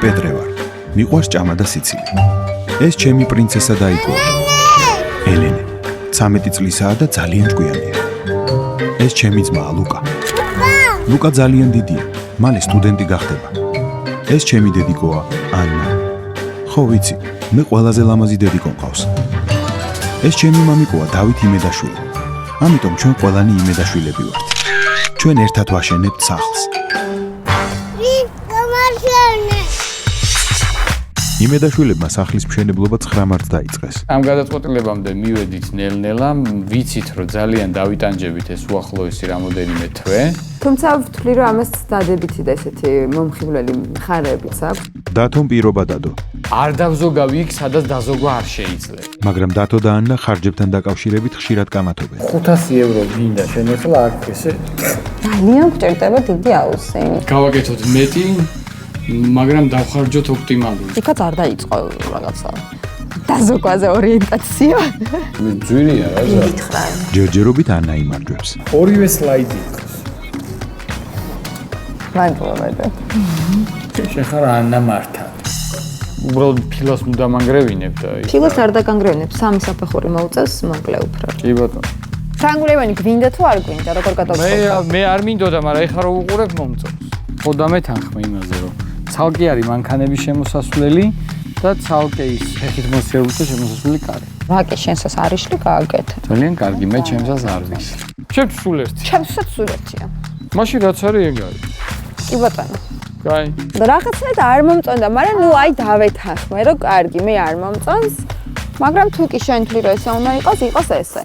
პედრე ვარ. მიყვარს ჭამა და სიცილი. ეს ჩემი პრინცესა დაიკოა. ელენე. 13 წლისაა და ძალიან ჭკვიანია. ეს ჩემი ძმაა ლუკა. ლუკა ძალიან დიდია. მალე სტუდენტი გახდება. ეს ჩემი დედიკოა ანა. ხო ვიცი, მე ყველაზე ლამაზი დედიკო მყავს. ეს ჩემი მამიკოა დავით იმედაშვილი. ამიტომ ჩვენ ყველანი იმედაშვილები ვართ. ჩვენ ერთად ვაშენებთ სახლს. იმედაშვილებმა სახლის მშენებლობა 9 მარტს დაიწყეს. ამ გადაწყვეტილებამდე მივედით ნელ-ნელა, ვიცით, რომ ძალიან დავიტანჯებით ეს უახლოესი რამოდენიმე თვე. თუმცა ვთვლი, რომ ამას დადებითი და ესეთი მომხიბვლელი მხარეებიც აქვს. დათომ პირობა დადო. არ დავზოგავი იქ, სადაც დაზოგვა არ შეიძლება. მაგრამ დათო და ანნა ხარჯებთან დაკავშირებით ხშირად კამათობენ. 500 евро გინდა შენახლა აქ ესე. ძალიან გჭირდება დიდი აუზი. გავაკეთოთ მეტი, მაგრამ დავხარჯოთ ოპტიმალურად. იქაც არ დაიწყო რაღაცა დაზოგვაზე ორიენტაცია. მე ძვირია რა ზა. ჯერჯერობით ანა იმარჯვებს. ორივე სლაიდი იყოს. მადლობა. შეხარ ანა მართა. უბრალოდ ფილოს უნდა მანგრევინებ და ფილოს არ დაგანგრევნებ, სამი საფეხური მოუწევს, მოკლე უფრო. კი ბატონო. ფრანგულევანი გვინდა თუ არ გვინდა, როგორ გადავწყვეტ? მე არ მინდოდა, მაგრამ ეხლა რო უყურებ მომწონს. ხო და მე თანხმე იმაზე რომ ცალკე არის მანქანების შემოსასვლელი და ცალკე ის ფეხით მოსიარულთა შემოსასვლელი კარი. ვაკი შენსაც არიშლი გააკეთე. ძალიან კარგი, მე ჩემსაც არ ვიცი. ჩემს სულ ერთი. ჩემსაც სულ ერთია. მაშინ რაც არის ეგ არის. კი ბატონო. კაი. და რაღაცნაირად არ მომწონდა, მაგრამ ნუ აი დავეთანხმე, რომ კარგი, მე არ მომწონს, მაგრამ თუ კი შენ თვლი რომ ესე უნდა იყოს ესე.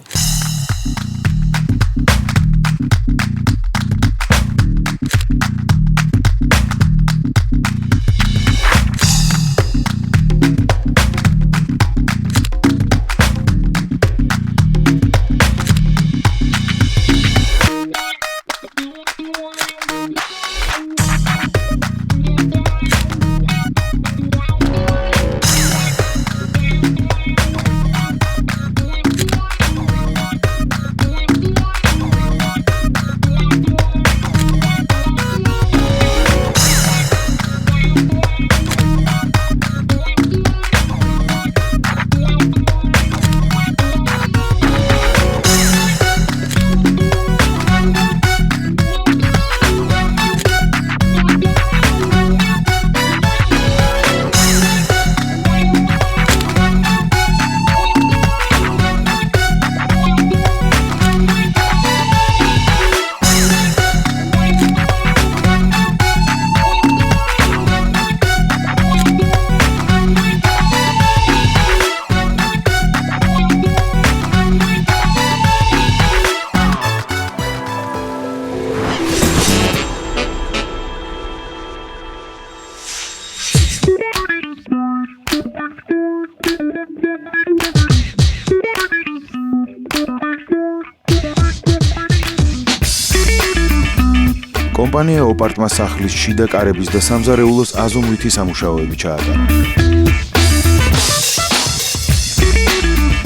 კომპანია ოპარტმა სახლის შიდა კარების და სამზარეულოს აზომვითი სამუშაოები ჩაატარა.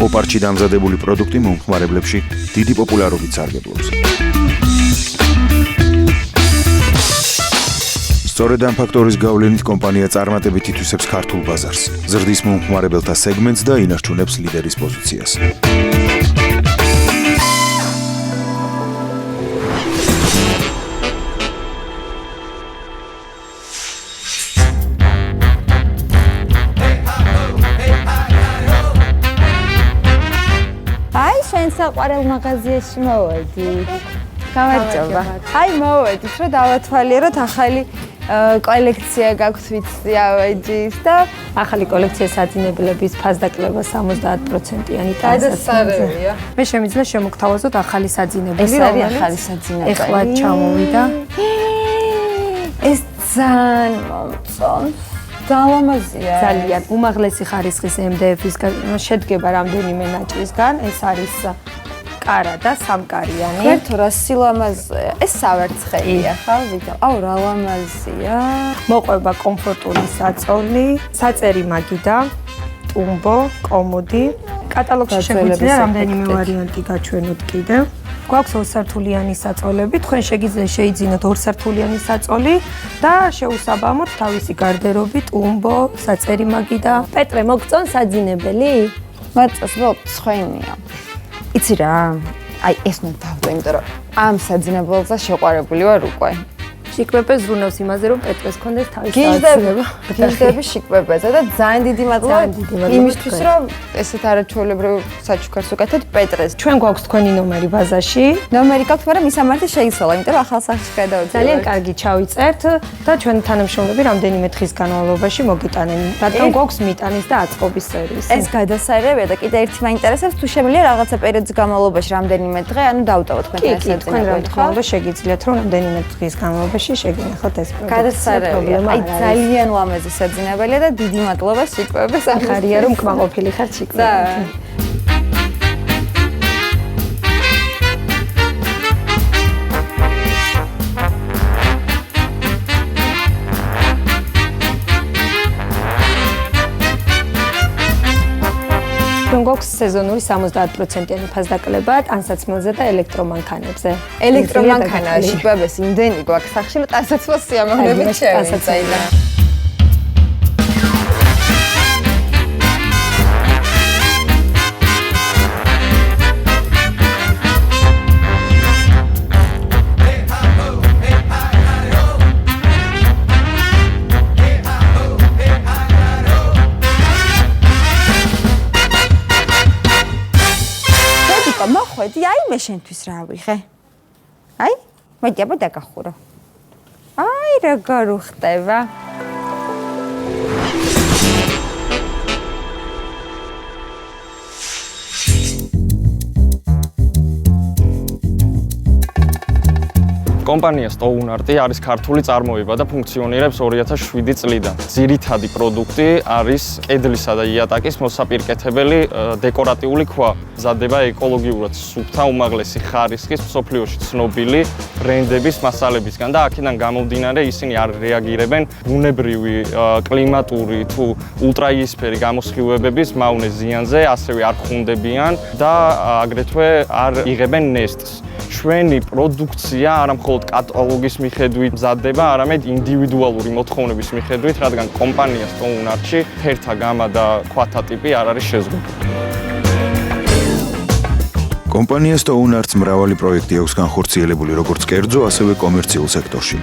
ოპარტში დამზადებული პროდუქტი მომხმარებლებში დიდი პოპულარობით სარგებლობს. სწორედ ამ ფაქტორის გავლენით კომპანია წარმატებით ითვისებს ქართულ ბაზარს, ზრდის მომხმარებელთა სეგმენტს და ინარჩუნებს ლიდერის პოზიციას. საყვარელ მაღაზიაში მოვედით. გამარჯობა. აი მოვედით, რომ დავათვალიეროთ ახალი კოლექცია გაქვთ ვიცი ავეჯის და ახალი კოლექცია საძინებლების ფასდაკლება 70%-იანი დასასრულია. მე შემიძლია შემოგთავაზოთ ახალი საძინებელი, ეს არის ახალი საძინებელი. ეხლა ჩამოვიდა. ეს ძალიან მომწონს. ძალამაზია. ძალიან უმაღლესი ხარისხის MDF-ისგან შედგება რამდენიმე ნაჭრისგან. ეს არის კარა და სამკარიანი. ერთო რა სილამაზეა. ეს სავერცხელია, ხო? ვიდა. აუ რა ლამაზია. მოყვება კომფორტული საწოლი, საწერი მაგიდა, ტუმბო, კომოდი. კატალოგში შეგვიძლია რამდენიმე ვარიანტი გაჩვენოთ კიდევ. გვაქვს 2 სართულიანი საწოლები, თქვენ შეიძლება ორ სართულიანი საწოლი და შეუსაბამოთ თავისი გარდერობი, ტუმბო, საწერიმაგი და პეტრე მოგწონ საძინებელი? მოწონს ცხენია. იცი რა? აი ეს ნუ დავდო, იმიტომ რომ ამ საძინებელზე შეყვარებული ვარ უკვე. შიკვეპე ზრუნავს იმაზე, რომ პეტრეს კონდეს თავის საძინება. გიჟდები შიკვეპეზე და ძალიან დიდი მადლობა იმისთვის, რომ ესეთ არაჩვეულებრივ საჩუქარს უკეთეთ პეტრეს. ჩვენ გვაქვს თქვენი ნომერი ბაზაში. ნომერი გაქვთ, მაგრამ მისამართი შეიცვალა, იმიტომ რომ ახალ სახში გადავიწყე. ძალიან კარგი ჩავიწერთ და ჩვენი თანამშრომლები რამდენიმე დღის განმავლობაში მოგიტანენ. რადგან გვაქვს მიტანის და აწყობის სერვისი. ეს გადასაირებია და კიდე ერთი მაინტერესებს, თუ შემიძლია რაღაცა პერიოდის განმავლობაში რამდენიმე დღე, ანუ დავტოვოთ თქვენ ეს საძინებელი. თქვენ რა თქმა უნდა შეგიძლიათ რომ რამდენიმე დღის განმავლობაში შეგინახოთ ეს პროდუქცია. გადასაირებია. აი ძალიან ლამაზი საძინებელია და დიდი მადლობა შიკვეპეს. ხარია რომ კმაყოფილი ხარ შიკვეპე. ჩვენ გვაქვს სეზონური 70%-იანი ფასდაკლება ტანსაცმელზე და ელექტრომანქანებზე. ელექტრომანქანა შიკვეპეს იმდენი გვაქვს სახში, რომ ტანსაცმელს სიამოვნებით შევიწაინა. მოხვედი, აი მე შენთვის რა ვიღე. აი, მოდი აბა დაგახურო. აი რა გარუხტება. კომპანია Stoneart არის ქართული წარმოება და ფუნქციონირებს 2007 წლიდან. ძირითადი პროდუქტი არის კედლისა და იატაკის მოსაპირკეთებელი დეკორატიული ქვა. მზადდება ეკოლოგიურად სუფთა უმაღლესი ხარისხის მსოფლიოში ცნობილი ბრენდების მასალებისგან და აქედან გამომდინარე ისინი არ რეაგირებენ ბუნებრივი კლიმატური თუ ულტრაიისფერი გამოსხივებების მავნე ზიანზე, ასევე არ ხუნდებიან და აგრეთვე არ იღებენ ნესტს. ჩვენი პროდუქცია არა მხოლოდ კატალოგის მიხედვით მზადდება, არამედ ინდივიდუალური მოთხოვნების მიხედვით, რადგან კომპანია Stoneart-ში ფერთა გამა და ქვათა ტიპი არ არის შეზღუდული. კომპანია Stoneart-ს მრავალი პროექტი აქვს განხორციელებული როგორც კერძო, ასევე კომერციულ სექტორში.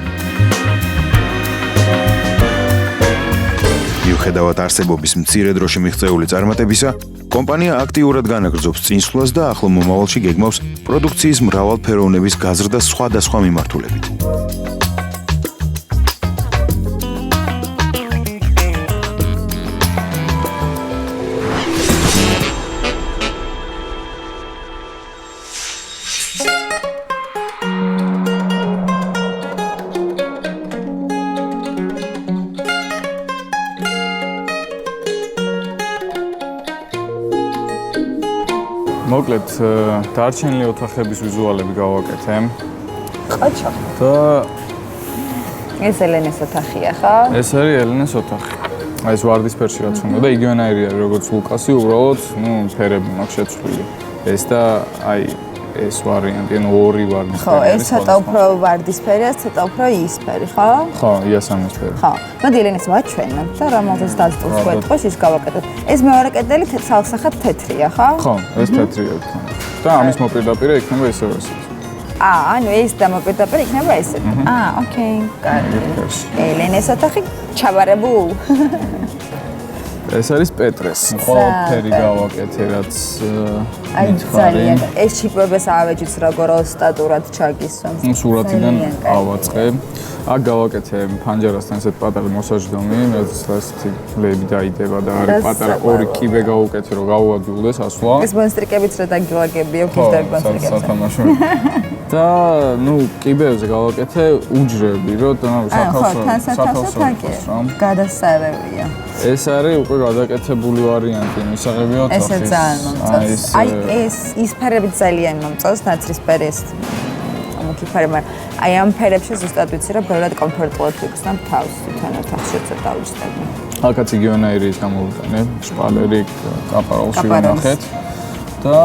მიუხედავად არსებობის მცირე დროში მიღწეული წარმატებისა, კომპანია აქტიურად განაგრძობს წინსვლას და ახლო მომავალში გეგმავს პროდუქციის მრავალფეროვნების გაზრდა სხვადასხვა მიმართულებით. მოკლედ დარჩენილი ოთახების ვიზუალები გავაკეთე. ყაჩა. და ეს ელენეს ოთახია, ხო? ეს არის ელენეს ოთახი. აი ეს ვარდისფერში რაც უნდა და იგივენაირი არის როგორც ლუკასი, უბრალოდ, ფერები მაქვს შეცვლილი. ეს და აი ეს ვარიანტი, ორი ვარდისფერი. ხო, ეს ცოტა უფრო ვარდისფერია, ცოტა უფრო იისფერი, ხო? ხო, იასამნისფერი. ხო. მოდი ელენეს ვაჩვენოთ და რომელზეც დასწროს ვეთქოს ის გავაკეთოთ. ეს მეორე კედელი სალსახად თეთრია, ხო? ხო, ეს თეთრია თან. და ამის მოპირდაპირე იქნება ისევ ესეთი. ანუ ეს დამოპირდაპირე იქნება ესეთი. ოკეი, კარგი. ელენეს ოთახი ჩაბარებულ. ეს არის პეტრეს. ყველაფერი გავაკეთე, რაც აი ძალიან. ეს შიკვეპეს ავეჯიც როგორ ოსტატურად ჩაგისვამს. სურათიდან ავაწყე. აქ გავაკეთე ფანჯარასთან ესეთ პატარა მოსაჯდომი, რაც ასეთი ლები დაიდება და არის პატარა ორი კიბე გავუკეთე, რომ გავუადვილდეს ასვლა. ეს მონსტრიკებიც რა დაგილაგებია, გიზდები მონსტრიკებს. სათამაშო. და კიბეებზე გავაკეთე უჯრები, რომ საქართველოს გადასარევია. ეს არის უკვე გადაკეთებული ვარიანტი, მისაღებია ოთახის. ესე ძალიან მომწონს. აი ეს ის ფერები ძალიან მომწონს, ნაცრისფერი ეს მოკიფარი, მაგრამ აი ამ ფერებში ზუსტად ვიცი, რომ ბევრად კომფორტულად ვიქცნობ თავს, თან ოთახში დავიწყები. აქაც იგივენაირი ის გამოვიტანე, შპალერი კაპარალში ვნახეთ და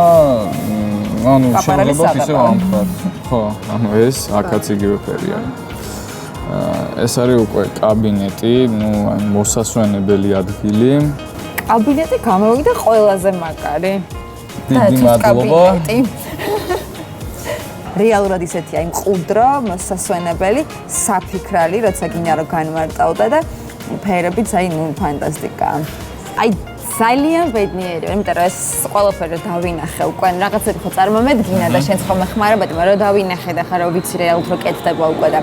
ანუ შეიძლება ისე ვამხართ. ხო, ანუ ეს აქაც იგივე ფერი არის. ეს არის უკვე კაბინეტი, ნუ აი მოსასვენებელი ადგილი. კაბინეტი გამოვიდა ყველაზე მაგარი. დიდი მადლობა. რეალურად ისეთი აი მყუდრო, მოსასვენებელი, საფიქრალი, როცა გინდა რომ განმარტავდა და ფერებიც აი ნუ ფანტასტიკაა. აი ძალიან ბედნიერია, იმიტომ რომ ეს ყველაფერი დავინახე უკვე რაღაცები ხო წარმომედგინა და შენც ხომ ხმარებადი, მაგრამ რომ დავინახე და ხა რა ვიცი რა უფრო კეთდება უკვე და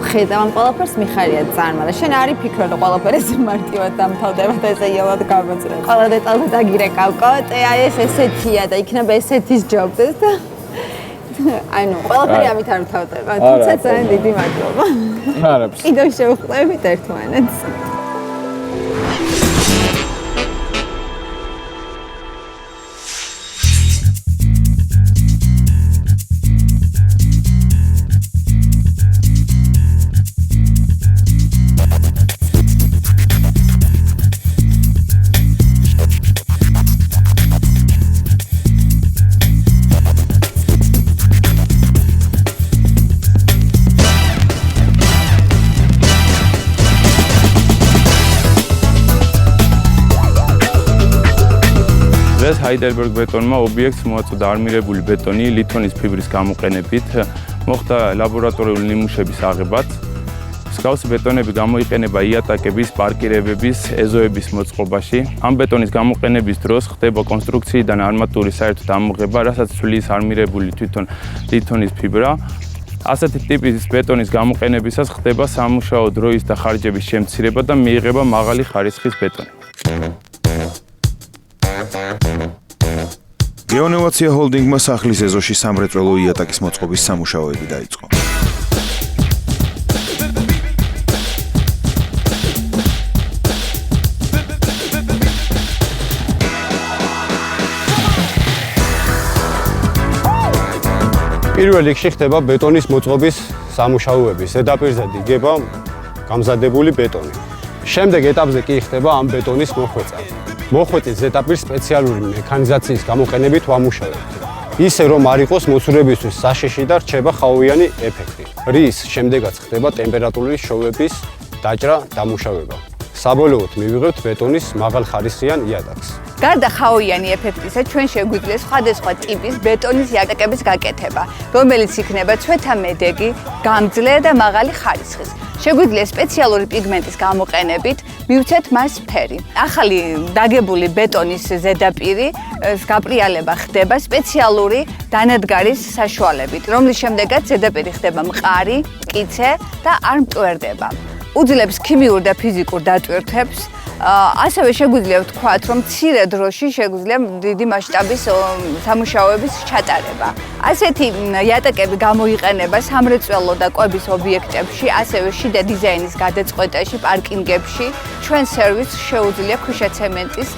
ხედავ ამ ყველაფერს მიხარია წარმა და შენ არი ფიქრო რომ ყველაფერი ეს მარტივად დამთავრდება და ესე იავად გამოწრე. ყველა დეტალზე დაგირეკავ კოტე, აი ეს ესეთია და იქნება ესეთის ჯობდეს და აი ნუ ყველაფერი ამით არ თავდება. თუმცა ძალიან დიდი მადლობა. არა. კიდევ შევხვდებით ერთმანეთს. დღეს Heidelberg ბეტონმა ობიექტს მოაწოდა არმირებული ბეტონი ლითონის ფიბრის გამოყენებით, მოხდა ლაბორატორიული ნიმუშების აღებაც. მსგავსი ბეტონები გამოიყენება იატაკების, პარკირებების, ეზოების მოწყობაში. ამ ბეტონის გამოყენების დროს ხდება კონსტრუქციიდან არმატურის საერთოდ ამოღება, რასაც ცვლის არმირებული თვითონ ლითონის ფიბრა. ასეთი ტიპის ბეტონის გამოყენებისას ხდება სამუშაო დროის და ხარჯების შემცირება და მიიღება მაღალი ხარისხის ბეტონი. გეონოვაცია ჰოლდინგმა სახლის ეზოში სამრეწველო იატაკის მოწყობის სამუშაოები დაიწყო. პირველ რიგში ხდება ბეტონის მოწყობის სამუშაოები, ზედაპირზე დგება გამზადებული ბეტონი. შემდეგ ეტაპზე კი ხდება ამ ბეტონის მოხვეწა. მოხვეწის ზედაპირს სპეციალური მექანიზაციის გამოყენებით ვამუშავებთ. ისე რომ არ იყოს მოცურებისთვის საშიში და რჩება ხაოვიანი ეფექტი, რის შემდეგაც ხდება ტემპერატურული შოვების დაჭრა, დამუშავება. საბოლოოდ მივიღებთ ბეტონის მაღალხარისხიან იატაკს. გარდა ხაოვიანი ეფექტისა, ჩვენ შეგვიძლია სხვადასხვა ტიპის ბეტონის იატაკების გაკეთება, რომელიც იქნება ცვეთამედეგი, გამძლე და მაღალი ხარისხის. შეგვიძლია სპეციალური პიგმენტის გამოყენებით მივცეთ მას ფერი. ახალი დაგებული ბეტონის ზედაპირის გაპრიალება ხდება სპეციალური დანადგარის საშუალებით, რომლის შემდეგაც ზედაპირი ხდება მყარი, მტკიცე და არ მტვერდება. უძლებს ქიმიურ და ფიზიკურ დატვირთვებს. ასევე შეგვიძლია ვთქვათ, რომ მცირე დროში შეგვიძლია დიდი მასშტაბის სამუშაოების ჩატარება. ასეთი იატაკები გამოიყენება სამრეწველო და კვების ობიექტებში, ასევე შიდა დიზაინის გადაწყვეტაში, პარკინგებში. ჩვენ სერვისს შეუძლია ქვიშაცემენტის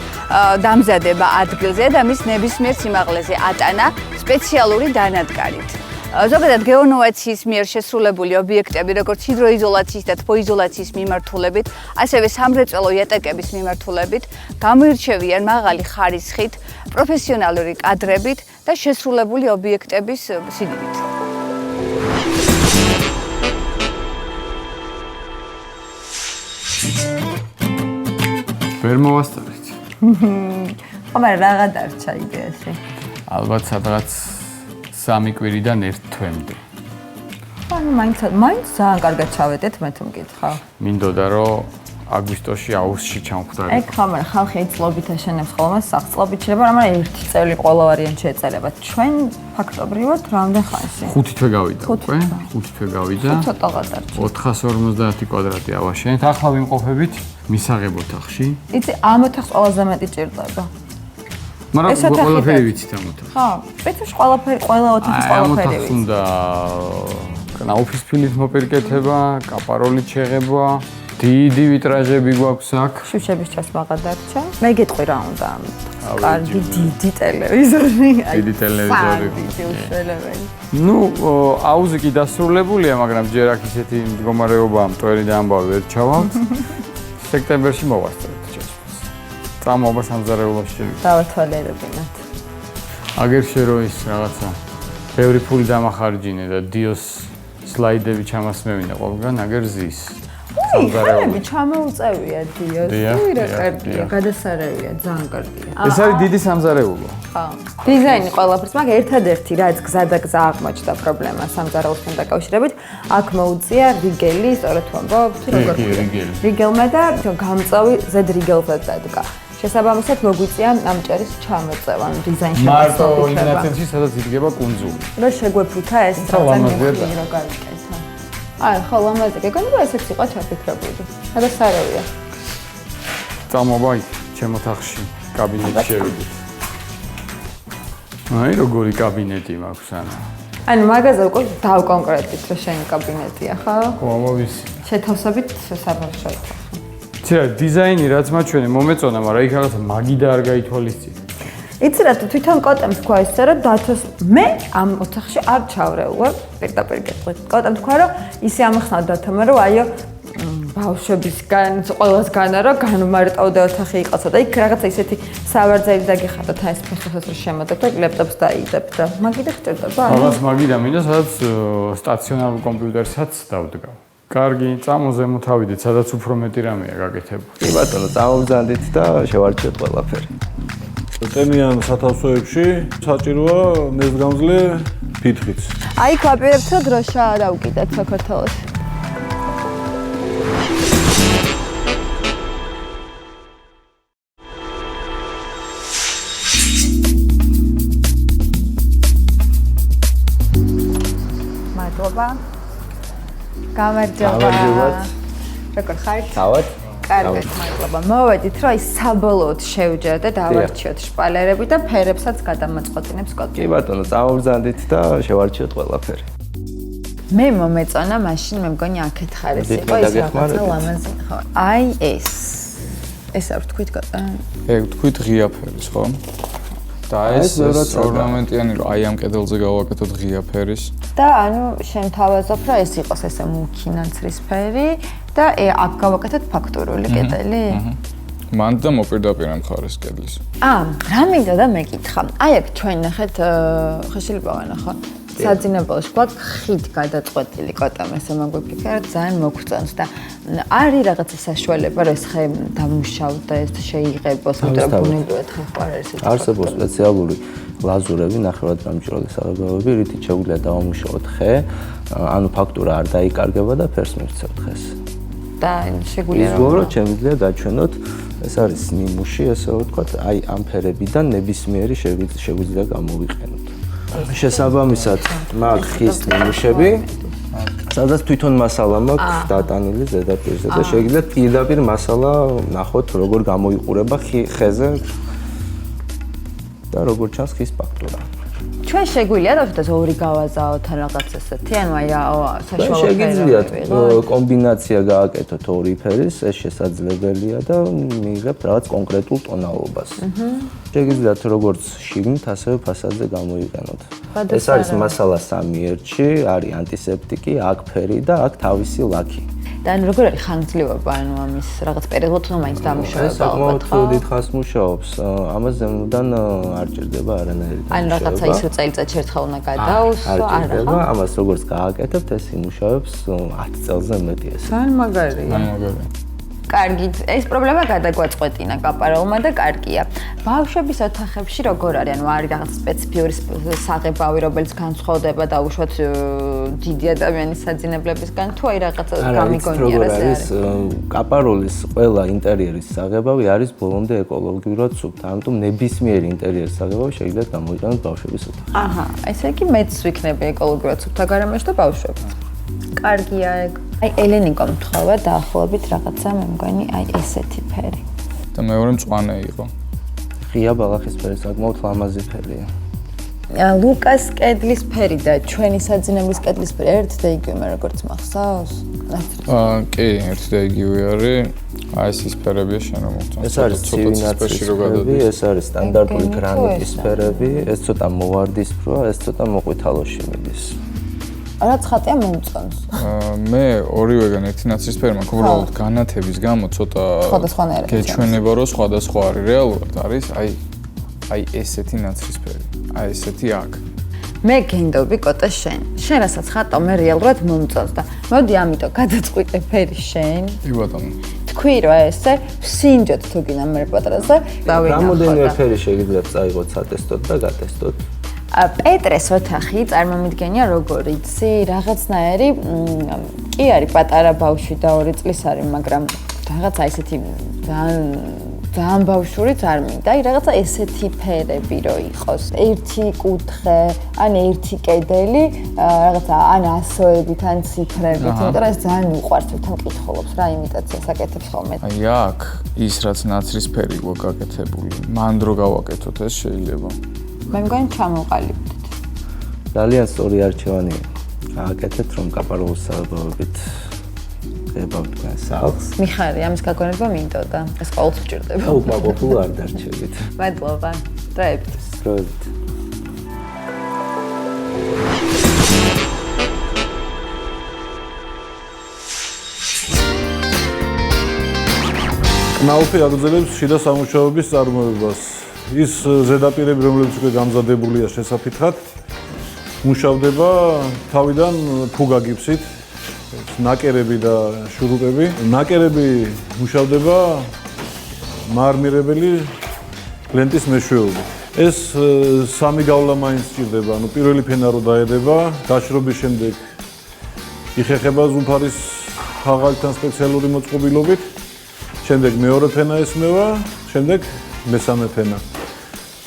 დამზადება ადგილზე და მის ნებისმიერ სიმაღლეზე ატანა სპეციალური დანადგარით. ზოგადად გეონოვაციის მიერ შესრულებული ობიექტები, როგორც ჰიდროიზოლაციის და თბოიზოლაციის მიმართულებით, ასევე სამრეწველო იატაკების მიმართულებით, გამოირჩევიან მაღალი ხარისხით, პროფესიონალური კადრებით და შესრულებული ობიექტების სიდიდით. ვერ მოვასწრეთ. ხომ რაღა დარჩა იდეაში? ალბათ სადღაც 3 კვირიდან 1 თვემდე. ანუ მაინც ძალიან კარგად ჩავედეთ, მე თუ მკითხავ. მინდოდა რომ აგვისტოში აუზში ჩამხვდარიყო. ეგ ხომ ხალხი წლობით აშენებს ხოლმე სახს, წლობით შეიძლება, მაგრამ ერთი წელი ყველა ვარიანტი შეეწელება. ჩვენ ფაქტობრივად რამდენ ხანში? 5 თვე გავიდა უკვე, 5 თვე გავიდა. ცოტაღა დარჩა. 450 კვადრატი ავაშენეთ. ახლა ვიმყოფებით მისაღებ ოთახში. იცი, ამ ოთახს ყველაზე მეტი ჭირდება. მაგრამ ყველაფერი ვიცით ამ ოთახს. ხო, პეტროშ ყველაფერი, ყველა ოთახის ყველაფერი ვიცით. უნდა ოფის ფილით მოპირკეთება, კაპაროლით შეღება, დიდი ვიტრაჟები გვაქვს აქ. შუშების ჩასმაღა დარჩა. მე გეტყვი რა უნდა. კარგი დიდი ტელევიზორი. დიდი ტელევიზორი. ნუ აუზი კი დასრულებულია, მაგრამ ჯერ აქ ისეთი მდგომარეობაა, მტვერი და ამბავი ვერ ჩავალთ. სექტემბერში მოვასწრებთ. წამოვა სამზარეულოში. დავათვალიერებინათ. აგერ შერო ის რაღაცა ბევრი ფული დამახარჯინე და დიოს სლაიდები ჩამასმევინე ყველგან აგერ ზის. ხარები ჩამოუწევია დიოს. რა კარგია, გადასარევია, ძალიან კარგია. ეს არის დიდი სამზარეულო. ხო. დიზაინი ყველაფერს, მაგრამ ერთადერთი რაც გზა და გზა აღმოჩნდა პრობლემა სამზარეულოსთან დაკავშირებით, აქ მოუწია რიგელი, სწორედ თუ ამბობ, თუ როგორ ქვია. რიგელმა და გამწვავი ზედ რიგელზე დადგა. შესაბამისად მოგვიწია ამ ჭერის ჩამოწევა, დიზაინში. მარტო ინაცენში სადაც იდგება კუნძული. რა შეგვეფუთა ეს ტრანზიტი რა გაიკეთა. აი, ხო, ლამაზი გეგონება ესეც იყო ჩაფიქრებული. გადასარევია. წამოვა იქ, ჩემო თახში, კაბინეტში შევიდეთ. აი, როგორი კაბინეტი მაქვს ანა. ანუ მაგაზე უკვე დავკონკრეტით, რომ შენი კაბინეტია, ხო? ხო, ამოვისი. შეთავსებით საფარშოთ. ცირა დიზაინი რაც მაჩვენე მომეწონა, მაგრამ იქ რაღაცა მაგიდა არ გაითვალისწინე. იცი რა, თვითონ კოტემ თქვა ისე, რომ დათოს მე ამ ოთახში არ ჩავრეულებ, პირდაპირ გეტყვით. კოტემ თქვა, რომ ისე ამხსნა დათომა, რომ აიო ბავშვებისგან, ყველასგანა რომ განმარტავდა ოთახი იყოსო და იქ რაღაცა ისეთი სავარძელი დაგიხადოთ, აი ეს ფეხსაც რომ შემოდებ და ლეპტოპს დაიდებ და მაგიდა ხდება? რაღაც მაგიდა მინდა, სადაც სტაციონარულ კომპიუტერსაც დავდგავ. კარგი, წამოზემოთ ავიდეთ, სადაც უფრო მეტი რამეა გაკეთებული. კი ბატონო, წამოვგზავნით და შევარჩიოთ ყველაფერი. ტემიან სათავსოებში საჭიროა ნესგამძლე ფითხიც. აი, ქვაპირებსა დროშა დავკიდეთ საქართველოში. მადლობა. გამარჯობა. როგორ ხართ? თავად? კარგად, მადლობა. მოვედით, რომ ის საბოლოოდ შევჯერდ და დავარჩიოთ შპალერები და ფერებსაც გადამოწყοτინებს კოტი. კი ბატონო, წამოვგზავნით და შევარჩიოთ ყველაფერი. მე მომეწონა მაშინ მე მგონი აქეთ ხარეს იყო ის რაღაცა ლამაზი ხო. აი ეს არ ვთქვით კოტა? ვთქვით ღია ფერის, ხო? და ეს ორნამენტიანი რომ აი ამ კედელზე გავაკეთოთ ღია ფერის. და ანუ შემთავაზობ რომ ეს იყოს ესე მუქი ნაცრისფერი და აქ გავაკეთოთ ფაქტურული კედელი. მან და მოპირდაპირე მხარეს კედლის. რა მინდა და მეკითხა. აი აქ ჩვენ ნახეთ ხეშილება ვანახო. საძინებელში გვაქვს ხით გადაწყვეტილი კოტამ ესე მაგვიფიქრა ძალიან მოგწონს და არის რაღაცა საშუალება რომ ეს ხე დამუშავდ და ეს შეიღებოს ამიტომ ბუნებრივად ხე ხო არის ეს არსებობს სპეციალური ლაზურები, ნახევარდამჭირველი საღებავები, რითიც შეგვიძლია დავამუშავოთ ხე, ანუ ფაქტურა არ დაიკარგება და ფერს მივცევთ ხეს. და შეგვიძლია რომ შემიძლია დაჩვენოთ, ეს არის ნიმუში, ესე ვთქვათ, აი ამ ფერებიდან ნებისმიერი შეგვიძლია გამოვიყენოთ. შესაბამისად, მაგ ხის ნიმუშები, სადაც თვითონ მასალა მაქვს დატანილი ზედაპირზე და შეგიძლიათ პირდაპირ მასალა ნახოთ, როგორ გამოიყურება ხეზე და როგორ ჩანს ხის ფაქტურა. ჩვენ შეგვიძლია დავშეთოს ორი გავაზაოთ ან რაღაც ესეთი, ანუ აი საშუალო ფერი. შეგიძლიათ კომბინაცია გააკეთოთ ორი ფერის, ეს შესაძლებელია და მიიღებთ რაღაც კონკრეტულ ტონალობას. შეგიძლიათ როგორც შიგნით, ასევე ფასადზე გამოიყენოთ. ეს არის მასალა სამი ერთში, არის ანტისეპტიკი, აქ ფერი და აქ თავისი ლაქი. და ანუ როგორ არის ხანგრძლივობა, ანუ ამის რაღაც პერიოდულად უნდა მაინც დამუშავება ალბათ, ხო? საკმაოდ დიდ ხანს მუშაობს, ამას ზემოდან არ ჭირდება არანაირი. ანუ რაღაცა ისე წელიწადში ერთხელ უნდა გადაუსვა, არა ხო? ამას როგორც გააკეთებთ, ეს იმუშავებს 10 წელზე მეტი ეს. ძალიან მაგარია. კარგი, ეს პრობლემა გადაგვაწყვეტინა კაპარალმა და კარგია. ბავშვების ოთახებში როგორ არის? ანუ არის რაღაც სპეციფიური საღებავი, რომელიც განსხვავდება დაუშვათ დიდი ადამიანის საძინებლებისგან, თუ აი რაღაცა გამიგონია რა არის? კაპაროლის ყველა ინტერიერის საღებავი არის ბოლომდე ეკოლოგიურად სუფთა, ამიტომ ნებისმიერი ინტერიერის საღებავი შეიძლება გამოიყენოთ ბავშვების ოთახში. აჰა, ესე იგი მეც ვიქნები ეკოლოგიურად სუფთა გარემოში და ბავშვები. კარგია ეგ. აი ელენიკო მთხოვა დაახლოებით რაღაცა მე მგონი აი ესეთი ფერი. და მეორე მწვანე იყო. ღია ბალახის ფერი, საკმაოდ ლამაზი ფერია. ლუკას კედლის ფერი და ჩვენი საძინებლის კედლის ფერი ერთ და იგივე მე როგორც მახსოვს? კი, ერთ და იგივე არის. აი ეს ფერებია შენ რომ მოგწონს. ეს არის ცივი ფერები, ეს არის სტანდარტული გრანიტის ფერები, ეს ცოტა მოვარდისფროა, ეს ცოტა მოყვითალოში მიდის. რაც ხატია მომწონს. მე ორივეგან ერთი ნაცრისფერი მაქვს, უბრალოდ განათების გამო ცოტა გეჩვენება რომ სხვადასხვა არის. რეალურად არის აი ესეთი ნაცრისფერი. აი ესეთი აქ. მე გინდობი კოტა შენ. შენ რასაც ხატავ მე რეალურად მომწონს და მოდი ამიტომ გადაწყვიტე ფერი შენ. კი ბატონო. თქვი რომ ესე სინჯოთ თუ გინდა მე პატრაზე დავინახო. რამოდენიმე ფერი შეგიძლიათ წაიღოთ სატესტოდ და გატესტოთ. პეტრეს ოთახი წარმომიდგენია როგორ იცი რაღაცნაირი კი არის პატარა ბავშვი და 2 წლის არის მაგრამ რაღაცა ისეთი ძალიან ბავშვურიც არ მინდა აი რაღაცა ესეთი ფერები რო იყოს ერთი კუთხე ან ერთი კედელი რაღაცა ან ასოებით ან ციფრებით იმიტომ რომ ეს ძალიან მიყვარს თან მკითხულობს რა იმიტაციას აკეთებს ხოლმე აი აქ ის რაც ნაცრისფერი გვაქვს გაკეთებული მან დრო გავაკეთოთ ეს შეიძლება მე მგონი ჩამოვყალიბდით. ძალიან სწორი არჩევანი გააკეთეთ, რომ კაპარაუს საბაბებით ებავთ სახლს. მიხარი, ამის გაგონება მინდოდა. ეს ყოველთვის გჭირდება. უკმაყოფილო არ დარჩებით. მადლობა. დროებით. დროებით. კნაუფი აგრძელებს შიდა სამუშაოების წარმოებას. ის ზედაპირები, რომლებიც უკვე გამზადებულია შესაფითხად, მუშავდება თავიდან ფუგა გიფსით, ნაკერები და შურუპები. ნაკერები მუშავდება მარმირებელი ლენტის მეშვეობით. ეს სამი გავლა მაინც სჭირდება, ანუ პირველი ფენა რო დაედება, დაშრობის შემდეგ იხეხება ზუმფარის ხაღალთან სპეციალური მოწყობილობით, შემდეგ მეორე ფენა ესმევა, შემდეგ მესამე ფენა.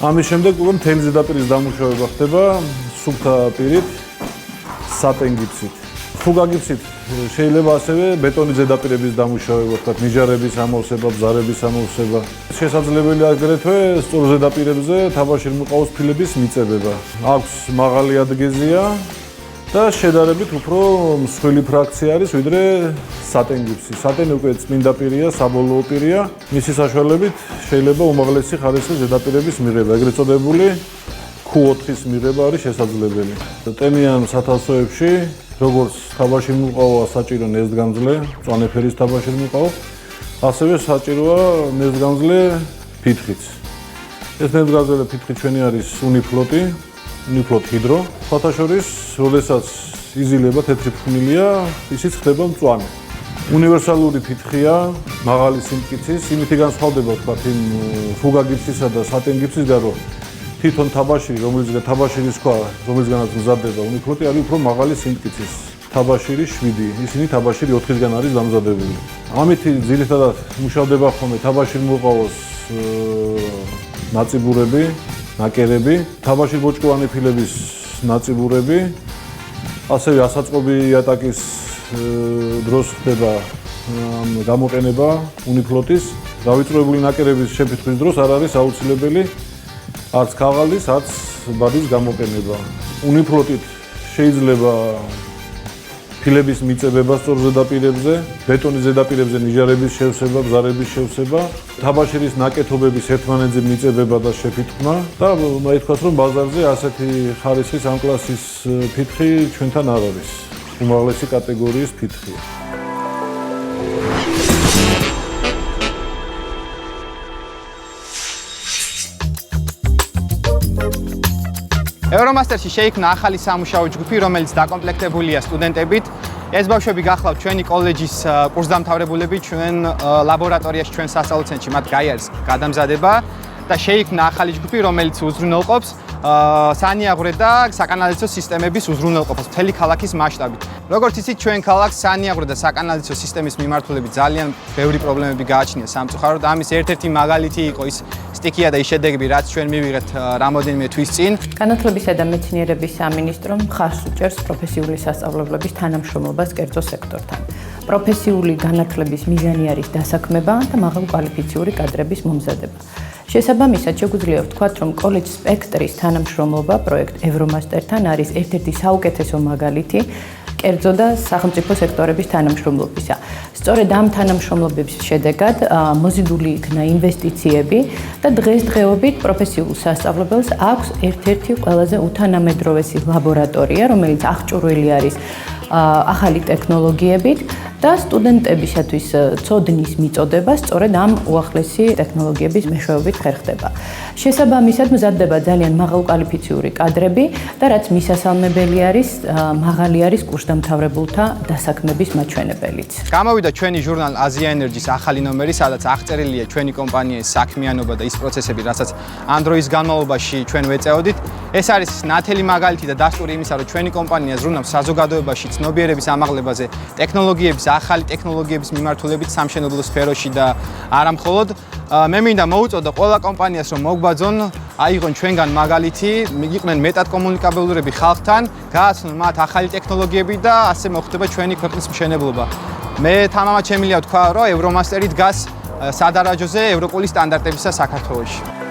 ამის შემდეგ უკვე მთელი ზედაპირის დამუშავება ხდება სუფთა პირით სატენ გიფსით. ფუგა გიფსით შეიძლება ასევე ბეტონის ზედაპირების დამუშავება, თქვათ ნიჟარების ამოვსება, ბზარების ამოვსება. შესაძლებელია აგრეთვე სწორ ზედაპირებზე თაბაშირ მუყაოს ფილების მიწებება. აქვს მაღალი ადგეზია და შედარებით უფრო მსხვილი ფრაქცია არის ვიდრე სატენ გიფსი. სატენი უკვე წმინდა პირია, საბოლოო პირია. მისი საშუალებით შეიძლება უმაღლესი ხარისხის ზედაპირების მიღება, ეგრეთ წოდებული Q4-ის მიღება არის შესაძლებელი. ტენიან სათავსოებში, როგორც თაბაშირ მუყაოა საჭირო ნესტგამძლე, მწვანე ფერის თაბაშირ მუყაო, ასევე საჭიროა ნესტგამძლე ფითხიც. ეს ნესტგამძლე ფითხი ჩვენი არის უნიფლოტი. ნიფლოთ ჰიდრო. ფათაშორის, როდესაც იზილება თეთრი ფხვნილია, ისიც ხდება მწვანე. უნივერსალური ფითხია, მაღალი სიმტკიცის, იმითი განსხვავდება თქვათ იმ ფუგა გიფსისა და სატენ გიფსისგან, რომ თვითონ თაბაშირი, თაბაშირის ქვა, რომლისგანაც მზადდება უნიფლოტი, არის უფრო მაღალი სიმტკიცის. თაბაშირი 7, ისინი თაბაშირი 4-ისგან არის დამზადებული. ამით ძირითადად მუშავდება ხოლმე თაბაშირ მუყაოს ნაწიბურები, ნაკერები, თაბაშირ ბოჭკოვანი ფილების ნაწიბურები, ასევე ასაწყობი იატაკის დროს ხდება გამოყენება უნიფლოტის. დავიწროებული ნაკერების შეფითხვის დროს არ არის აუცილებელი არც ქაღალდის, არც ბადის გამოყენება. უნიფლოტით შეიძლება ფილების მიწებება სწორ ზედაპირებზე, ბეტონის ზედაპირებზე ნიჟარების შევსება, ბზარების შევსება, თაბაშირის ნაკეთობების ერთმანეთზე მიწებება და შეფითხმა და მე ვთქვათ, რომ ბაზარზე ასეთი ხარისხის ამ კლასის ფითხი ჩვენთან არ არის. უმაღლესი კატეგორიის ფითხია. ევრომასტერში შეიქმნა ახალი სამუშაო ჯგუფი, რომელიც დაკომპლექტებულია სტუდენტებით. ეს ბავშვები გახლავთ ჩვენი კოლეჯის კურსდამთავრებულები, ჩვენ ლაბორატორიაში, ჩვენ სასწავლო ცენტრში მათ გაიარეს გადამზადება და შეიქმნა ახალი ჯგუფი, რომელიც უზრუნველყოფს სანიაღვრე და საკანალიზაციო სისტემების უზრუნველყოფას მთელი ქალაქის მასშტაბით. როგორც იცით, ჩვენ ქალაქს სანიაღვრე და საკანალიზაციო სისტემის მიმართულებით ძალიან ბევრი პრობლემები გააჩნია სამწუხაროდ. ამის ერთ-ერთი მაგალითი იყო ის სტიქია და ის შედეგები, რაც ჩვენ მივიღეთ რამოდენიმე თვის წინ. განათლებისა და მეცნიერების სამინისტრო მხარს უჭერს პროფესიული სასწავლებლების თანამშრომლობას კერძო სექტორთან. პროფესიული განათლების მიზანი არის დასაქმება და მაღალკვალიფიციური კადრების მომზადება. შესაბამისად, შეგვიძლია ვთქვათ, რომ კოლეჯ სპექტრის თანამშრომლობა პროექტ ევრომასტერთან არის ერთ-ერთი საუკეთესო მაგალითი კერძო და სახელმწიფო სექტორების თანამშრომლობისა. სწორედ ამ თანამშრომლობების შედეგად მოზიდული იქნა ინვესტიციები და დღესდღეობით პროფესიულ სასწავლებელს აქვს ერთ-ერთი ყველაზე უთანამედროვესი ლაბორატორია, რომელიც აღჭურვილი არის ახალი ტექნოლოგიებით და სტუდენტებისათვის ცოდნის მიწოდება სწორედ ამ უახლესი ტექნოლოგიების მეშვეობით ხერხდება. შესაბამისად მზადდება ძალიან მაღალკვალიფიციური კადრები და რაც მისასალმებელი არის, მაღალი არის კურსდამთავრებულთა დასაქმების მაჩვენებელიც. გამოვიდა ჩვენი ჟურნალ Asia Energy-ს ახალი ნომერი, სადაც აღწერილია ჩვენი კომპანიის საქმიანობა და ის პროცესები, რასაც ამ დროის განმავლობაში ჩვენ ვეწეოდით. ეს არის ნათელი მაგალითი და დასტური იმისა, რომ ჩვენი კომპანია ზრუნავს საზოგადოებაში ცნობიერების ამაღლებაზე, ტექნოლოგიების, ახალი ტექნოლოგიების მიმართულებით სამშენებლო სფეროში და არა მხოლოდ. მე მინდა მოუწოდო ყველა კომპანიას, რომ მოგვბაძონ, აიღონ ჩვენგან მაგალითი, იყვნენ მეტად კომუნიკაბელურები ხალხთან, გააცნონ მათ ახალი ტექნოლოგიები და ასე მოხდება ჩვენი ქვეყნის მშენებლობა. მე თამამად შემიძლია ვთქვა, რომ ევრომასტერი დგას სადარაჯოზე ევროპული სტანდარტებისა საქართველოში.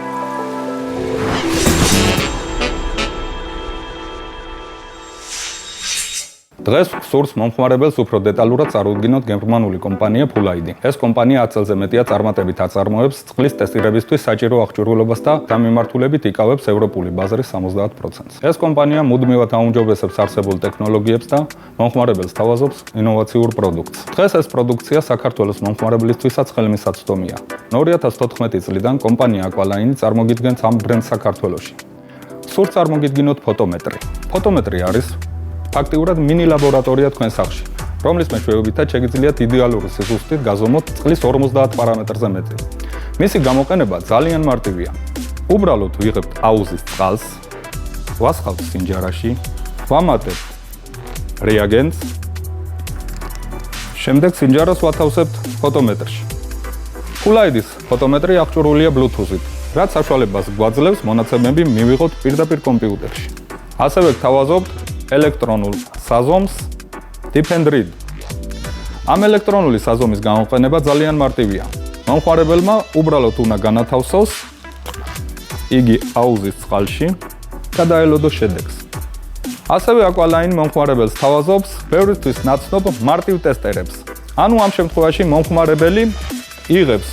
დღეს სურს მომხმარებელს უფრო დეტალურად წარუდგინოთ გერმანული კომპანია Full-ID. ეს კომპანია 10 წელზე მეტია წარმატებით აწარმოებს წყლის ტესტირებისთვის საჭირო აღჭურვილობას და დამიმართულებით იკავებს ევროპული ბაზრის 70%. ეს კომპანია მუდმივად აუმჯობესებს არსებულ ტექნოლოგიებს და მომხმარებელს თავაზობს ინოვაციურ პროდუქტს. დღეს ეს პროდუქცია საქართველოს მომხმარებლისთვისაც ხელმისაწვდომია. 2014 წლიდან კომპანია Aqualine წარმოგიდგენს ამ ბრენდს საქართველოში. სურს წარმოგიდგინოთ ფოტომეტრი. ფოტომეტრი არის ფაქტიურად მინი ლაბორატორია თქვენ სახლში, რომლის მეშვეობითაც შეგიძლიათ იდეალური სიზუსტით გაზომოთ წყლის 50 პარამეტრზე მეტი. მისი გამოყენება ძალიან მარტივია. უბრალოდ ვიღებთ აუზის წყალს, ვასხავთ სინჯარაში, ვამატებთ რეაგენტს, შემდეგ სინჯარას ვათავსებთ ფოტომეტრში. Full-ID-ს ფოტომეტრი აღჭურვილია Bluetooth-ით, რაც საშუალებას გვაძლევს მონაცემები მივიღოთ პირდაპირ კომპიუტერში. ასევე გთავაზობთ ელექტრონულ საზომს Dip and Read. ამ ელექტრონული საზომის გამოყენება ძალიან მარტივია. მომხმარებელმა უბრალოდ უნდა განათავსოს იგი აუზის წყალში და დაელოდოს შედეგს. ასევე Aqualine მომხმარებელს თავაზობს ბევრისთვის ნაცნობ მარტივ ტესტერებს. ანუ ამ შემთხვევაში მომხმარებელი იღებს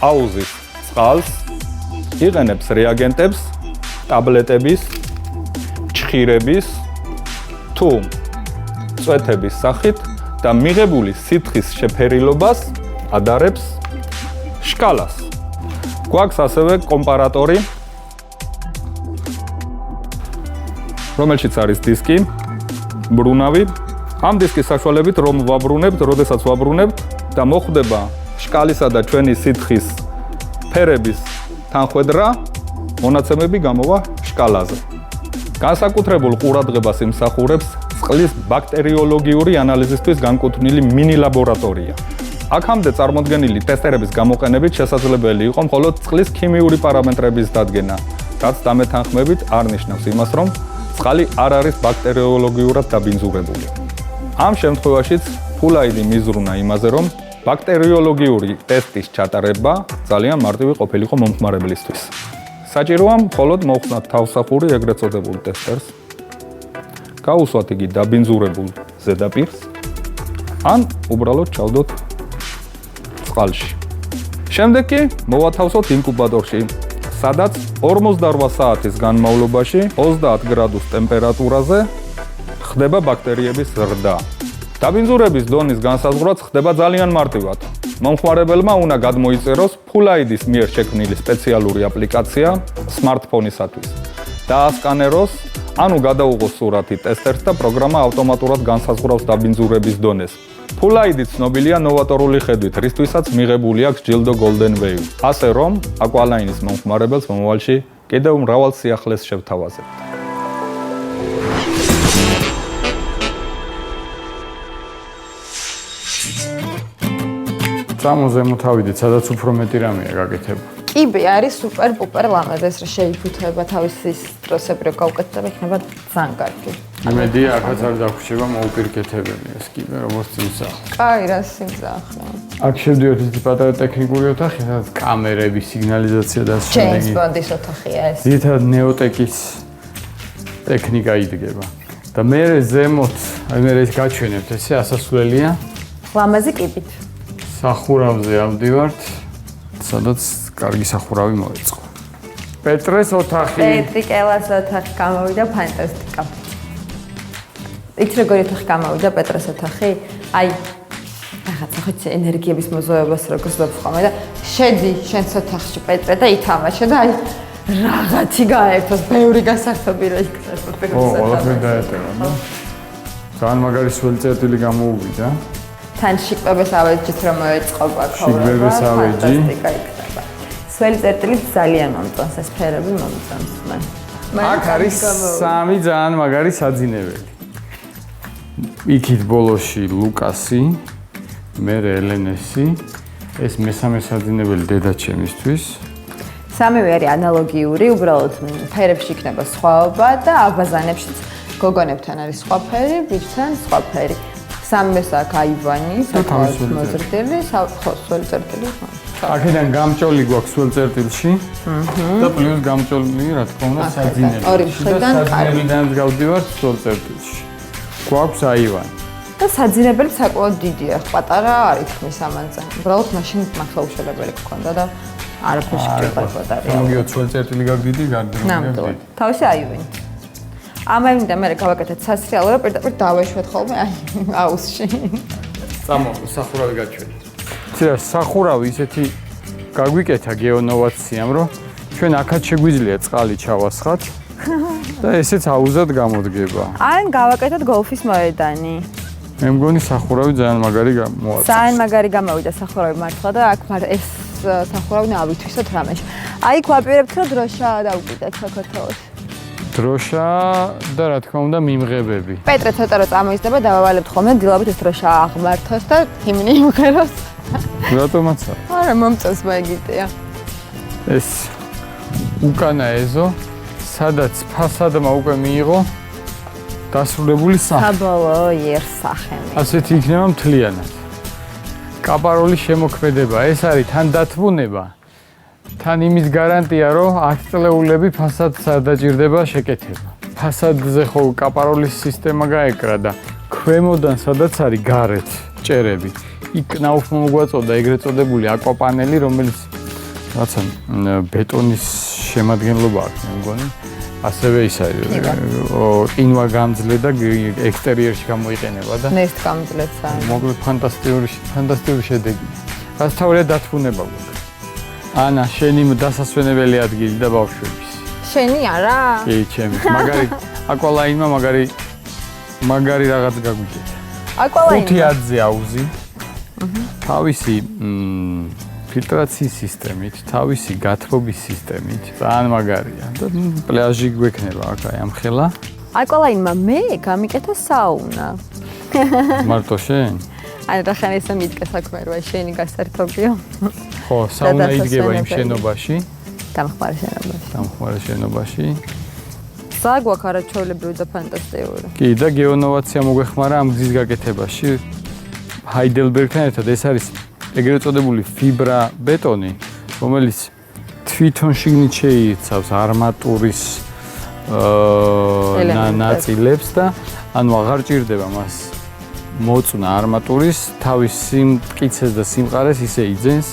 აუზის წყალს, იყენებს რეაგენტებს, ტაბლეტების, ჩხირების თუ წვეთების სახით და მიღებული სითხის შეფერილობას ადარებს შკალას. გვაქვს ასევე კომპარატორი, რომელშიც არის დისკი, ბრუნავი. ამ დისკის საშუალებით რომ ვაბრუნებთ, როდესაც ვაბრუნებთ და მოხვდება შკალისა და ჩვენი სითხის ფერების თანხვედრა, მონაცემები გამოვა შკალაზე. განსაკუთრებულ ყურადღებას იმსახურებს წყლის ბაქტერიოლოგიური ანალიზისთვის განკუთვნილი მინი ლაბორატორია. აქამდე წარმოდგენილი ტესტერების გამოყენებით შესაძლებელი იყო მხოლოდ წყლის ქიმიური პარამეტრების დადგენა, რაც დამეთანხმებით არ ნიშნავს იმას, რომ წყალი არ არის ბაქტერიოლოგიურად დაბინძურებული. ამ შემთხვევაშიც Full-ID მიზრუნა იმაზე, რომ ბაქტერიოლოგიური ტესტის ჩატარება ძალიან მარტივი ყოფილიყო მომხმარებლისთვის. საჭიროა მხოლოდ მოხსნათ თავსახური ეგრეთ წოდებულ ტესტერს, გაუსვათ იგი დაბინძურებულ ზედაპირს, ან უბრალოდ ჩავდოთ წყალში. შემდეგ კი მოვათავსოთ ინკუბატორში, სადაც 48 საათის განმავლობაში 30 გრადუს ტემპერატურაზე ხდება ბაქტერიების ზრდა. დაბინძურების დონის განსაზღვრაც ხდება ძალიან მარტივად. მომხმარებელმა უნდა გადმოიწეროს Full-ID-ს მიერ შექმნილი სპეციალური აპლიკაცია smartphone-ისათვის. დაასკანეროს, ანუ გადაუღოს სურათი ტესტერს და პროგრამა ავტომატურად განსაზღვრავს დაბინძურების დონეს. Full-ID ცნობილია ნოვატორული ხედვით, რისთვისაც მიღებული აქვს ჯილდო Golden Wave. ასე რომ, Aqualine-ის მომხმარებელს მომავალში კიდევ მრავალ სიახლეს შევთავაზებთ. წამოზე მოვიდეთ, სადაც უფრო მეტი რამეა გაკეთება. კიბე არის სუპერ პუპერ ლამაზი, ეს რა შეიფუთება თავისი სტრესები გავუკეთდება, იქნება ძალიან კარგი. იმედია, ახაც არ დაგვრჩება მოუპირკეთებელი ეს კიბე, როგორც იმსახურა. კაი, რა სიმსახურა. აქ შევდივართ ის პატარა ტექნიკური ოთახი, სადაც კამერები, სიგნალიზაცია და ასე James Bond-ის ოთახია ეს. ძირითადად ნეოტეკის ტექნიკა იდგება. და მე ზემოთ, აი მე ეს გაჩვენებთ, ესე ასასვლელია. ლამაზი კიბით. სახურავზე ავდივართ, სადაც კარგი სახურავი მოეწყო. პეტრეს ოთახი. პეტრიკელას ოთახი გამოვიდა ფანტასტიკა. იცი როგორი ოთახი გამოვიდა პეტრეს ოთახი? აი რაღაცა ხოც ენერგიების მოზოებას როგორც დავხმამე და შედი შენს ოთახში პეტრე და ითამაშე და აი რაღაცი გაერთოს, ბევრი გასართობი რა იქნება პეტრეს ოთახში. ყველაფერი დაეტევა, და ძალიან მაგარი სველი წერტილი გამოუვიდა. თან შიკვების ავეჯით რომ მოეწყობა შიკვების ავეჯი. ფანტასტიკა იქნება. სველი წერტილი ძალიან მომწონს, ეს ფერები მომწონს მან. აქ არის სამი ძალიან მაგარი საძინებელი. იქით ბოლოში ლუკასი, მერე ელენესი, ეს მესამე საძინებელი დედაჩემისთვის. სამივე არის ანალოგიური, უბრალოდ ფერებში იქნება სხვაობა და აბაზანებშიც გოგონებთან არის სხვა ფერი, ბიჭთან სხვა ფერი. სამივეს აქვს აივანი, საკმაოდ მოზრდილი, ხო, სველი წერტილი. აქედან გამჭოლი გვაქვს სველ წერტილში და პლუს გამჭოლი, რა თქმა უნდა, საძინებელი. ორი მხრიდან საძინებელიდან გავდივართ სველ წერტილში. გვაქვს აივანი. და საძინებელი საკმაოდ დიდია, პატარა არ ითქმის ამაზე. უბრალოდ მაშინ მართლა უშედეგებელი გქონდა და არაფერს შეყარებოდა. მოგიოთ სველ წერტილი გაგდიდი, გარდაქმნა. ნამდვილად. თავისი აივანი. ამაინდა მე გავაკეთეთ სასრიალო და პირდაპირ დავეშვეთ ხოლმე აი აუსში. წამო, სახურავი გაჩვენე. ცირა სახურავი ისეთი გაგვიკეთა გეონოვაციამ, რომ ჩვენ აქაც შეგვიძლია წყალი ჩავასხათ და ესეც აუზად გამოდგება. ან გავაკეთოთ გოლფის მოედანი. მე მგონი სახურავი ძალიან მაგარი მოაწეს. ძალიან მაგარი გამოვიდა სახურავი მართლა და აქ ეს სახურავი ავითვისოთ რამეში. აი გვაპირებთ რომ დროშა დავუკიდეთ საქართველოს. დროშა და რა თქმა უნდა მიმღებები. პეტრე ცოტა რო წამოიზრდება დავავალებთ ხოლმე დილობით ეს დროშა აღმართოს და ჰიმნი იმღეროს. რატომაც არა მომწონს მაგიტია. ეს უკანა ეზო სადაც ფასადმა უკვე მიიღო დასრულებული სახე. საბოლოო იერსახე. ასეთი იქნება მთლიანად. კაპაროლის შემოქმედება, ეს არის თან დათბუნება. თან იმის გარანტია, რომ 10 წლეულები ფასადს არ დაჭირდება შეკეთება. ფასადზე ხო კაპაროლის სისტემა გაეკრა და ქვემოდან სადაც არის გარეთ ჭერები. იქ ნაუფმა მოგვაწოდა ეგრეთ წოდებული აკვაპანელი, რომელიც რაცა ბეტონის შემადგენლობა აქვს, მე მგონი. ასევე ის არის ყინვა გამძლე და ექსტერიერში გამოიყენება და ნესტგამძლეც არის. მოკლედ ფანტასტიკური შედეგი. გასთავრია დათბუნება გვაქვს. ანა, შენი დასასვენებელი ადგილი და ბავშვების. შენი არა? კი, ჩემი. მაგარი აკვალაინმა მაგარი რაღაც გაგვიგეთ. აკვალაინმა 5-ზე აუზი. თავისი ფილტრაციის სისტემით, თავისი გათბობის სისტემით, ძალიან მაგარია და პლაჟი გვექნება აქ აი ამ ხელა. აკვალაინმა მე გამიკეთა საუნა. მარტო შენ? აი რა ხან ესე მიდგა საქმე რა შენი გასართობიო. ხო, საუნა იდგება იმ შენობაში. დამხმარე შენობაში. საგვაქ არაჩვეულებრივი და ფანტასტიკური. კი, და გეონოვაცია მოგვეხმარა ამ გზის გაკეთებაში. ჰაიდელბერგთან ერთად ეს არის ეგრეთ წოდებული ფიბრა ბეტონი, რომელიც თვითონ შიგნით შეიცავს არმატურის ნაწილებს და ანუ აღარ ჭირდება მას მოწნა არმატურის თავისი მტკიცეს და სიმყარეს ისე იძენს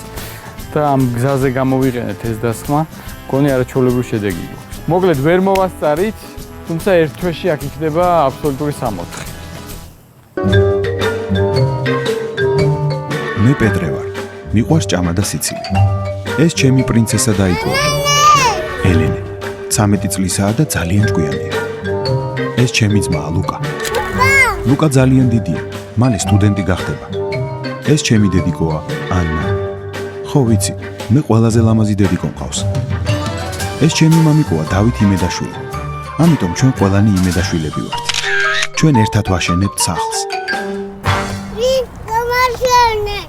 და ამ გზაზე გამოვიყენეთ ეს დასხმა, მგონი არაჩვეულებრივი შედეგი გვაქვს. მოკლედ ვერ მოვასწარით, თუმცა ერთ თვეში აქ იქნება აბსოლუტური 64. მე პეტრე ვარ. მიყვარს ჭამა და სიცილი. ეს ჩემი პრინცესა დაიკო. ელენე. 13 წლისაა და ძალიან ჭკვიანია. ეს ჩემი ძმა ლუკა. ლუკა ძალიან დიდია. მალე სტუდენტი გახდება. ეს ჩემი დედიკოა ანა. ხო ვიცი, მე ყველაზე ლამაზი დედიკო მყავს. ეს ჩემი მამიკოა დავით იმედაშვილი. ამიტომ ჩვენ ყველანი იმედაშვილები ვართ. ჩვენ ერთად ვაშენებთ სახლს. ვინ გამარჯვენე?